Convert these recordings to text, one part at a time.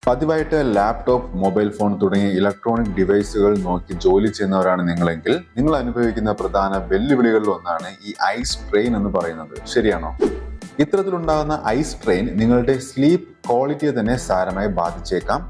പതിവായിട്ട് laptop, mobile phone തുടങ്ങിയ electronic ഡിവൈസുകൾ നോക്കി ജോലി ചെയ്യുന്നവരാണ് നിങ്ങളെങ്കിൽ നിങ്ങൾ അനുഭവിക്കുന്ന പ്രധാന വെല്ലുവിളികളിൽ ഒന്നാണ് ഈ ഐ സ്ട്രെയിൻ എന്ന് പറയുന്നത്. ശരിയാണോ? ഇത്തരത്തിലുണ്ടാകുന്ന ഐ സ്ട്രെയിൻ നിങ്ങളുടെ സ്ലീപ്പ് ക്വാളിറ്റിയെ തന്നെ സാരമായി ബാധിച്ചേക്കാം.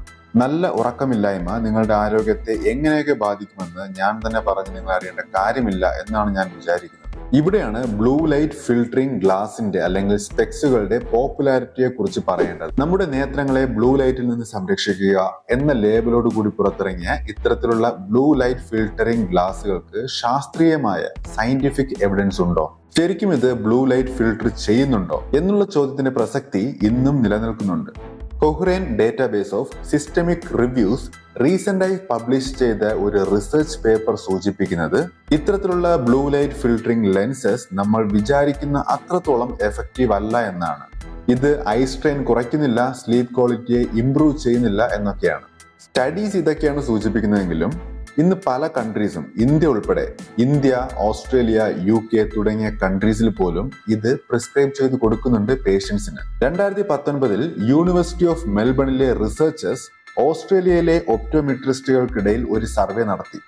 നല്ല ഉറക്കമില്ലായ്മ നിങ്ങളുടെ ആരോഗ്യത്തെ എങ്ങനെയൊക്കെ ബാധിക്കുമെന്ന് ഞാൻ തന്നെ പറഞ്ഞ് നിങ്ങൾ അറിയേണ്ട കാര്യമില്ല എന്നാണ് ഞാൻ വിചാരിക്കുന്നത്. ഇവിടെയാണ് ബ്ലൂ ലൈറ്റ് ഫിൽട്ടറിംഗ് ഗ്ലാസിന്റെ അല്ലെങ്കിൽ സ്പെക്സുകളുടെ പോപ്പുലാരിറ്റിയെ കുറിച്ച് പറയേണ്ടത്. നമ്മുടെ നേത്രങ്ങളെ ബ്ലൂ ലൈറ്റിൽ നിന്ന് സംരക്ഷിക്കുക എന്ന ലേബലോട് കൂടി പുറത്തിറങ്ങിയ ഇത്തരത്തിലുള്ള ബ്ലൂ ലൈറ്റ് ഫിൽട്ടറിംഗ് ഗ്ലാസുകൾക്ക് ശാസ്ത്രീയമായ സയന്റിഫിക് എവിഡൻസ് ഉണ്ടോ? ശരിക്കും ഇത് ബ്ലൂ ലൈറ്റ് ഫിൽട്ടർ ചെയ്യുന്നുണ്ടോ എന്നുള്ള ചോദ്യത്തിന്റെ പ്രസക്തി ഇന്നും നിലനിൽക്കുന്നുണ്ട്. Cochrane database of systemic reviews റീസെന്റായി പബ്ലിഷ് ചെയ്ത ഒരു റിസർച്ച് പേപ്പർ സൂചിപ്പിക്കുന്നത് ഇത്തരത്തിലുള്ള ബ്ലൂ ലൈറ്റ് ഫിൽട്ടറിംഗ് ലെൻസസ് നമ്മൾ വിചാരിക്കുന്ന അത്രത്തോളം എഫക്റ്റീവ് അല്ല എന്നാണ്. ഇത് ഐ സ്ട്രെയിൻ കുറയ്ക്കുന്നില്ല, സ്ലീപ്പ് ക്വാളിറ്റിയെ ഇംപ്രൂവ് ചെയ്യുന്നില്ല എന്നൊക്കെയാണ്. സ്റ്റഡീസ് ഇതൊക്കെയാണ് സൂചിപ്പിക്കുന്നതെങ്കിലും ഇന്ന് പല കൺട്രീസും, ഇന്ത്യ ഉൾപ്പെടെ, ഇന്ത്യ, ഓസ്ട്രേലിയ, UK തുടങ്ങിയ കൺട്രീസിൽ പോലും ഇത് പ്രിസ്ക്രൈബ് ചെയ്ത് കൊടുക്കുന്നുണ്ട് പേഷ്യൻസിന്. 2019 യൂണിവേഴ്സിറ്റി ഓഫ് മെൽബണിലെ റിസർച്ചേഴ്സ് ഓസ്ട്രേലിയയിലെ ഒപ്റ്റോമെട്രിസ്റ്റുകൾക്കിടയിൽ ഒരു സർവേ നടത്തി.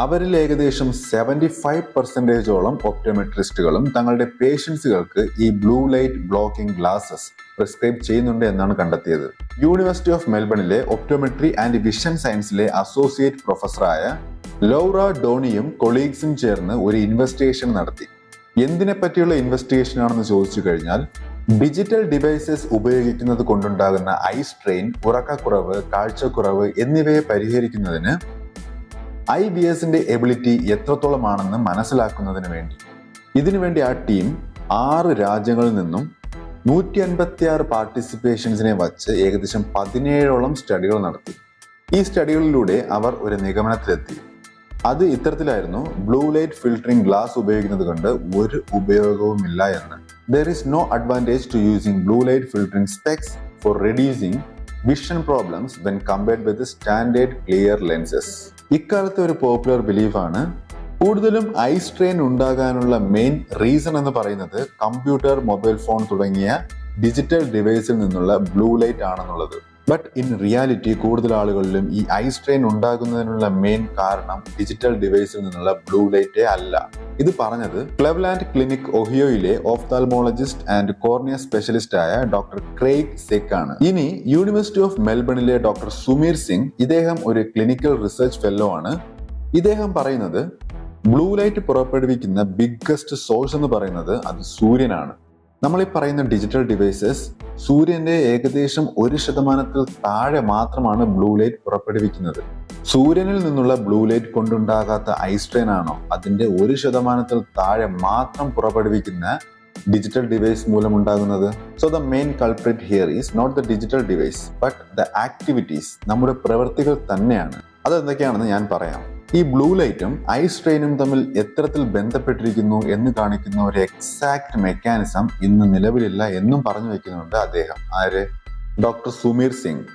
അവരിൽ ഏകദേശം 75% ഒപ്റ്റോമെട്രിസ്റ്റുകളും തങ്ങളുടെ പേഷ്യൻസുകൾക്ക് ഈ blue light blocking glasses prescribe ചെയ്യുന്നുണ്ട് എന്നാണ് കണ്ടെത്തിയത്. യൂണിവേഴ്സിറ്റി ഓഫ് മെൽബണിലെ ഒപ്റ്റോമെട്രി ആൻഡ് വിഷൻ സയൻസിലെ അസോസിയേറ്റ് പ്രൊഫസറായ ലൗറ ഡോണിയും കൊളീഗ്സും ചേർന്ന് ഒരു ഇൻവെസ്റ്റിഗേഷൻ നടത്തി. എന്തിനെ പറ്റിയുള്ള ഇൻവെസ്റ്റിഗേഷൻ ആണെന്ന് ചോദിച്ചു കഴിഞ്ഞാൽ, ഡിജിറ്റൽ ഡിവൈസസ് ഉപയോഗിക്കുന്നത് കൊണ്ടുണ്ടാകുന്ന ഐ സ്ട്രെയിൻ, ഉറക്കക്കുറവ്, കാഴ്ചക്കുറവ് എന്നിവയെ പരിഹരിക്കുന്നതിന് IBSന്റെ എബിലിറ്റി എത്രത്തോളമാണെന്ന് മനസ്സിലാക്കുന്നതിന് വേണ്ടി. ഇതിനുവേണ്ടി ആ ടീം 6 രാജ്യങ്ങളിൽ നിന്നും 156 പാർട്ടിസിപ്പേഷൻസിനെ വച്ച് ഏകദേശം 17ഓളം സ്റ്റഡികൾ നടത്തി. ഈ സ്റ്റഡികളിലൂടെ അവർ ഒരു നിഗമനത്തിലെത്തി. അത് ഇത്തരത്തിലായിരുന്നു: ബ്ലൂ ലൈറ്റ് ഫിൽട്ടറിംഗ് ഗ്ലാസ് ഉപയോഗിക്കുന്നത് കൊണ്ട് ഒരു ഉപയോഗവുമില്ല എന്ന്. There is no advantage to using blue light filtering specs for reducing vision problems when compared with the standard clear lenses. ഇക്കാലത്തെ ഒരു പോപ്പുലർ ബിലീഫാണ് കൂടുതലും ഐ സ്ട്രെയിൻ ഉണ്ടാകാനുള്ള മെയിൻ റീസൺ എന്ന് പറയുന്നത് കമ്പ്യൂട്ടർ, മൊബൈൽ ഫോൺ തുടങ്ങിയ ഡിജിറ്റൽ ഡിവൈസിൽ നിന്നുള്ള ബ്ലൂ ലൈറ്റ് ആണെന്നുള്ളത്. ബട്ട് ഇൻ റിയാലിറ്റി കൂടുതൽ ആളുകളിലും ഈ ഐ സ്ട്രെയിൻ ഉണ്ടാകുന്നതിനുള്ള മെയിൻ കാരണം ഡിജിറ്റൽ ഡിവൈസിൽ നിന്നുള്ള ബ്ലൂ ലൈറ്റേ അല്ല. ഇത് പറഞ്ഞത് ക്ലെവ്ലാൻഡ് ക്ലിനിക് ഒഹിയോയിലെ ഓഫ്താൽമോളജിസ്റ്റ് ആൻഡ് കോർണിയ സ്പെഷ്യലിസ്റ്റ് ആയ ഡോക്ടർ ക്രെയ്ഗ് സെക്ക് ആണ്. ഇനി യൂണിവേഴ്സിറ്റി ഓഫ് മെൽബണിലെ ഡോക്ടർ സുമീർ സിംഗ്, ഇദ്ദേഹം ഒരു ക്ലിനിക്കൽ റിസർച്ച് ഫെല്ലോ ആണ്. ഇദ്ദേഹം പറയുന്നത് ബ്ലൂ ലൈറ്റ് പുറപ്പെടുവിക്കുന്ന ബിഗ്ഗസ്റ്റ് സോഴ്സ് എന്ന് പറയുന്നത് അത് സൂര്യനാണ്. നമ്മൾ ഈ പറയുന്ന ഡിജിറ്റൽ ഡിവൈസസ് സൂര്യന്റെ ഏകദേശം 1% താഴെ മാത്രമാണ് ബ്ലൂ ലൈറ്റ് പുറപ്പെടുവിക്കുന്നത്. സൂര്യനിൽ നിന്നുള്ള ബ്ലൂ ലൈറ്റ് കൊണ്ടുണ്ടാകാത്ത ഐ സ്ട്രെയിൻ ആണോ അതിന്റെ 1% താഴെ മാത്രം പുറപ്പെടുവിക്കുന്ന ഡിജിറ്റൽ ഡിവൈസ് മൂലമുണ്ടാകുന്നത്? So the main culprit here is not the digital device but the activities, നമ്മുടെ പ്രവൃത്തികൾ തന്നെയാണ്. അതെന്തൊക്കെയാണെന്ന് ഞാൻ പറയാം. ഈ ബ്ലൂ ലൈറ്റും ഐ സ്ട്രെയിനും തമ്മിൽ എത്തരത്തിൽ ബന്ധപ്പെട്ടിരിക്കുന്നു എന്ന് കാണിക്കുന്ന ഒരു എക്സാക്ട് മെക്കാനിസം ഇന്ന് നിലവിലില്ല എന്നും പറഞ്ഞു വെക്കുന്നുണ്ട് അദ്ദേഹം. ആര്? ഡോക്ടർ സുമീർ സിംഗ്.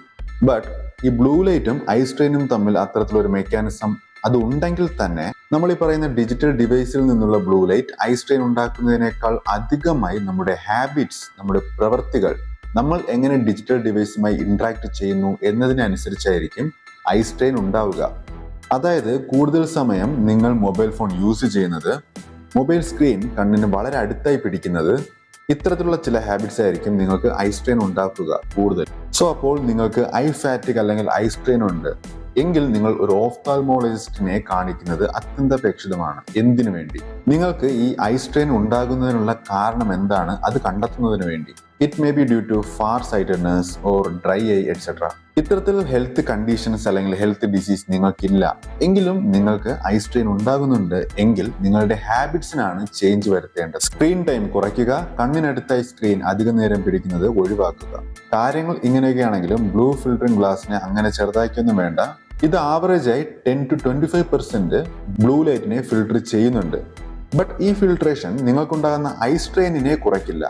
ബട്ട് ഈ ബ്ലൂ ലൈറ്റും ഐ സ്ട്രെയിനും തമ്മിൽ അത്തരത്തിലൊരു മെക്കാനിസം അത് ഉണ്ടെങ്കിൽ തന്നെ നമ്മൾ ഈ പറയുന്ന ഡിജിറ്റൽ ഡിവൈസിൽ നിന്നുള്ള ബ്ലൂ ലൈറ്റ് ഐ സ്ട്രെയിൻ ഉണ്ടാക്കുന്നതിനേക്കാൾ അധികമായി നമ്മുടെ ഹാബിറ്റ്സ്, നമ്മുടെ പ്രവൃത്തികൾ, നമ്മൾ എങ്ങനെ ഡിജിറ്റൽ ഡിവൈസുമായി ഇന്ററാക്ട് ചെയ്യുന്നു എന്നതിനനുസരിച്ചായിരിക്കും ഐ സ്ട്രെയിൻ ഉണ്ടാവുക. അതായത് കൂടുതൽ സമയം നിങ്ങൾ മൊബൈൽ ഫോൺ യൂസ് ചെയ്യുന്നത്, മൊബൈൽ സ്ക്രീൻ കണ്ണിന് വളരെ അടുത്തായി പിടിക്കുന്നത്, ഇത്തരത്തിലുള്ള ചില ഹാബിറ്റ്സ് ആയിരിക്കും നിങ്ങൾക്ക് ഐ സ്ട്രെയിൻ ഉണ്ടാക്കുക കൂടുതൽ. സോ അപ്പോൾ നിങ്ങൾക്ക് ഐ ഫാറ്റിക് അല്ലെങ്കിൽ ഐ സ്ട്രെയിൻ ഉണ്ട് എങ്കിൽ നിങ്ങൾ ഒരു ഓഫ്താൽമോളജിസ്റ്റിനെ കാണിക്കുന്നത് അത്യന്താപേക്ഷിതമാണ്. എന്തിനു വേണ്ടി? നിങ്ങൾക്ക് ഈ ഐ സ്ട്രെയിൻ ഉണ്ടാകുന്നതിനുള്ള കാരണം എന്താണ് അത് കണ്ടെത്തുന്നതിന് വേണ്ടി. It may be due to far sightedness or dry eye et cetera. ഇത്തരത്തിൽ ഹെൽത്ത് കണ്ടീഷൻസ് അല്ലെങ്കിൽ ഹെൽത്ത് ഡിസീസ് നിങ്ങൾക്കില്ല എങ്കിലും നിങ്ങൾക്ക് ഐ സ്ട്രെയിൻ ഉണ്ടാകുന്നുണ്ട് എങ്കിൽ നിങ്ങളുടെ ഹാബിറ്റ്സിനാണ് ചേഞ്ച് വരുത്തേണ്ടത്. സ്ക്രീൻ ടൈം കുറയ്ക്കുക, കണ്ണിനടുത്തായി സ്ക്രീൻ അധികം നേരം പിടിക്കുന്നത് ഒഴിവാക്കുക. കാര്യങ്ങൾ ഇങ്ങനെയൊക്കെയാണെങ്കിലും ബ്ലൂ ഫിൽട്ടറിംഗ് ഗ്ലാസിനെ അങ്ങനെ ചെറുതാക്കിയൊന്നും വേണ്ട. ഇത് ആവറേജായി 10 to 25% ബ്ലൂ ലൈറ്റിനെ ഫിൽട്ടർ ചെയ്യുന്നുണ്ട്. ബട്ട് ഈ ഫിൽട്രേഷൻ നിങ്ങൾക്കുണ്ടാകുന്ന ഐ സ്ട്രെയിനിനെ കുറയ്ക്കില്ല.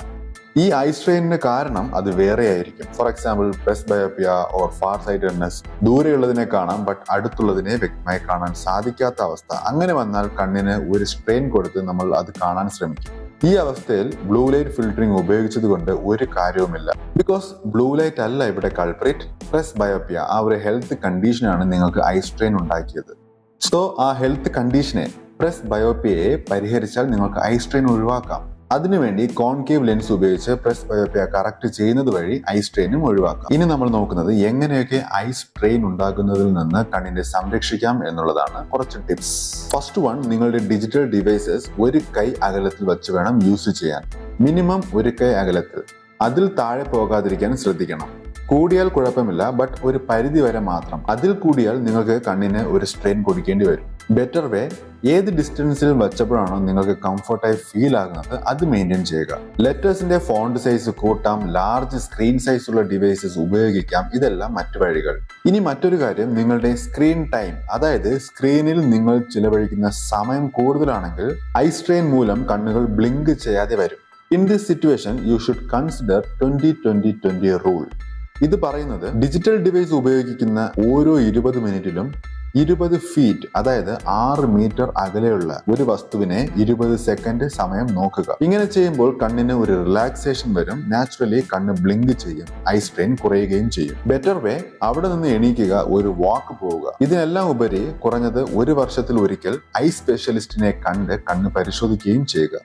ഈ ഐ സ്ട്രെയിനിന് കാരണം അത് വേറെ ആയിരിക്കും. For example presbyopia or farsightedness. ദൂരെയുള്ളതിനെ കാണാം ബട്ട് അടുത്തുള്ളതിനെ വ്യക്തമായി കാണാൻ സാധിക്കാത്ത അവസ്ഥ. അങ്ങനെ വന്നാൽ കണ്ണിന് ഒരു സ്ട്രെയിൻ കൊടുത്ത് നമ്മൾ അത് കാണാൻ ശ്രമിക്കും. ഈ അവസ്ഥയിൽ ബ്ലൂ ലൈറ്റ് ഫിൽറ്ററിംഗ് ഉപയോഗിച്ചത് കൊണ്ട് ഒരു കാര്യവുമില്ല. ബിക്കോസ് ബ്ലൂ ലൈറ്റ് അല്ല ഇവിടെ കൾപ്രിറ്റ്, പ്രസ്ബയോപ്പിയ ആ ഒരു ഹെൽത്ത് കണ്ടീഷനാണ് നിങ്ങൾക്ക് ഐ സ്ട്രെയിൻ ഉണ്ടാക്കിയത്. സോ ആ ഹെൽത്ത് കണ്ടീഷനെ പ്രസ്ബയോപ്പിയയെ പരിഹരിച്ചാൽ നിങ്ങൾക്ക് ഐ സ്ട്രെയിൻ ഒഴിവാക്കാം. അതിനുവേണ്ടി കോൺകേവ് ലെൻസ് ഉപയോഗിച്ച് പ്രസ്ബയോപ്പിയ കറക്റ്റ് ചെയ്യുന്നത് വഴി ഐ സ്ട്രെയിനും ഒഴിവാക്കാം. ഇനി നമ്മൾ നോക്കുന്നത് എങ്ങനെയൊക്കെ ഐ സ്ട്രെയിൻ ഉണ്ടാകുന്നതിൽ നിന്ന് കണ്ണിനെ സംരക്ഷിക്കാം എന്നുള്ളതാണ്. കുറച്ച് ടിപ്സ്. ഫസ്റ്റ് വൺ, നിങ്ങളുടെ ഡിജിറ്റൽ ഡിവൈസസ് ഒരു കൈ അകലത്തിൽ വെച്ച് വേണം യൂസ് ചെയ്യാൻ. മിനിമം ഒരു കൈ അകലത്തിൽ. അതിൽ താഴെ പോകാതിരിക്കാൻ ശ്രദ്ധിക്കണം. കൂടിയാൽ കുഴപ്പമില്ല, ബട്ട് ഒരു പരിധി വരെ മാത്രം. അതിൽ കൂടിയാൽ നിങ്ങൾക്ക് കണ്ണിന് ഒരു സ്ട്രെയിൻ കൊടുക്കേണ്ടി വരും. ബെറ്റർ വേ, ഏത് ഡിസ്റ്റൻസിൽ വെച്ചപ്പോഴാണോ നിങ്ങൾക്ക് കംഫർട്ടായി ഫീൽ ആകുന്നത് അത് മെയിൻറ്റെയിൻ ചെയ്യുക. ലെറ്റേഴ്സിന്റെ ഫോണ്ട് സൈസ് കൂട്ടാം, ലാർജ് സ്ക്രീൻ സൈസ് ഉള്ള ഡിവൈസസ് ഉപയോഗിക്കാം. ഇതെല്ലാം മറ്റു വഴികൾ. ഇനി മറ്റൊരു കാര്യം, നിങ്ങളുടെ സ്ക്രീൻ ടൈം, അതായത് സ്ക്രീനിൽ നിങ്ങൾ ചിലവഴിക്കുന്ന സമയം കൂടുതലാണെങ്കിൽ ഐ സ്ട്രെയിൻ മൂലം കണ്ണുകൾ ബ്ലിങ്ക് ചെയ്യാതെ വരും. In this situation you should consider 20-20-20 rule. ഇത് പറയുന്നത് ഡിജിറ്റൽ ഡിവൈസ് ഉപയോഗിക്കുന്ന ഓരോ 20 മിനിറ്റിലും 20 ഫീറ്റ്, അതായത് 6 മീറ്റർ അകലെയുള്ള ഒരു വസ്തുവിനെ 20 സെക്കൻഡ് സമയം നോക്കുക. ഇങ്ങനെ ചെയ്യുമ്പോൾ കണ്ണിന് ഒരു റിലാക്സേഷൻ വരും. നാച്ചുറലി കണ്ണ് ബ്ലിങ്ക് ചെയ്യും, ഐ സ്ട്രെയിൻ കുറയുകയും ചെയ്യും. ബെറ്റർ വേ, അവിടെ നിന്ന് എണീക്കുക, ഒരു വാക്ക് പോവുക. ഇതിനെല്ലാം ഉപരി കുറഞ്ഞത് 1 വർഷത്തിൽ ഒരിക്കൽ ഐ സ്പെഷ്യലിസ്റ്റിനെ കണ്ട് കണ്ണ് പരിശോധിക്കുകയും ചെയ്യുക.